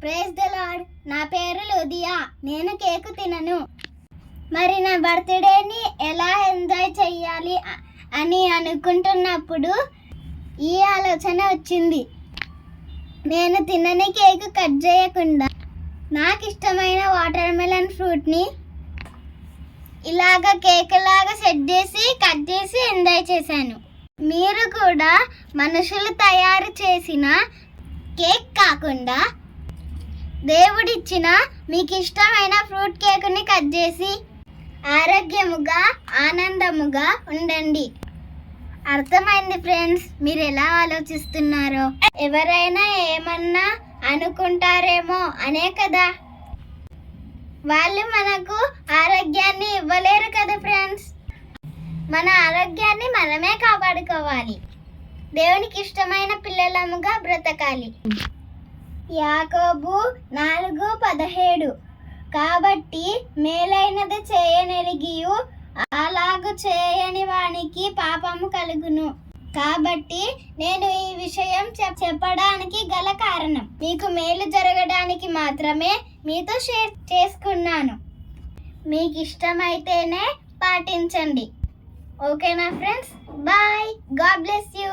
Praise the lord. నా పేరు Lydia. నేను కేకు తినను. మరి నా బర్త్డేని ఎలా ఎంజాయ్ చెయ్యాలి అని అనుకుంటున్నప్పుడు ఈ ఆలోచన వచ్చింది. నేను తినని కేకు కట్ చేయకుండా నాకు ఇష్టమైన వాటర్ మెలన్ ఫ్రూట్ని ఇలాగ కేక్ లాగా సెట్ చేసి కట్ చేసి ఎంజాయ్ చేశాను. మీరు కూడా మనుషులు తయారు చేసిన కేక్ కాకుండా దేవుడిచ్చిన మీకు ఇష్టమైన ఫ్రూట్ కేకుని కట్ చేసి ఆరోగ్యముగా ఆనందముగా ఉండండి. అర్థమైంది ఫ్రెండ్స్, మీరు ఎలా ఆలోచిస్తున్నారో. ఎవరైనా ఏమన్నా అనుకుంటారేమో అనే కదా, వాళ్ళు మనకు ఆరోగ్యాన్ని ఇవ్వలేరు కదా ఫ్రెండ్స్. మన ఆరోగ్యాన్ని మనమే కాపాడుకోవాలి. దేవునికి ఇష్టమైన పిల్లలముగా బ్రతకాలి. యాకోబు 4:17 కాబట్టి మేలైనది చేయనెరిగియు అలాగు చేయని వానికి పాపము కలుగును. కాబట్టి నేను ఈ విషయం చెప్పడానికి గల కారణం మీకు మేలు జరగడానికి మాత్రమే మీతో షేర్ చేసుకున్నాను. మీకు ఇష్టమైతేనే పాటించండి. ఓకేనా friends? Bye. God bless you.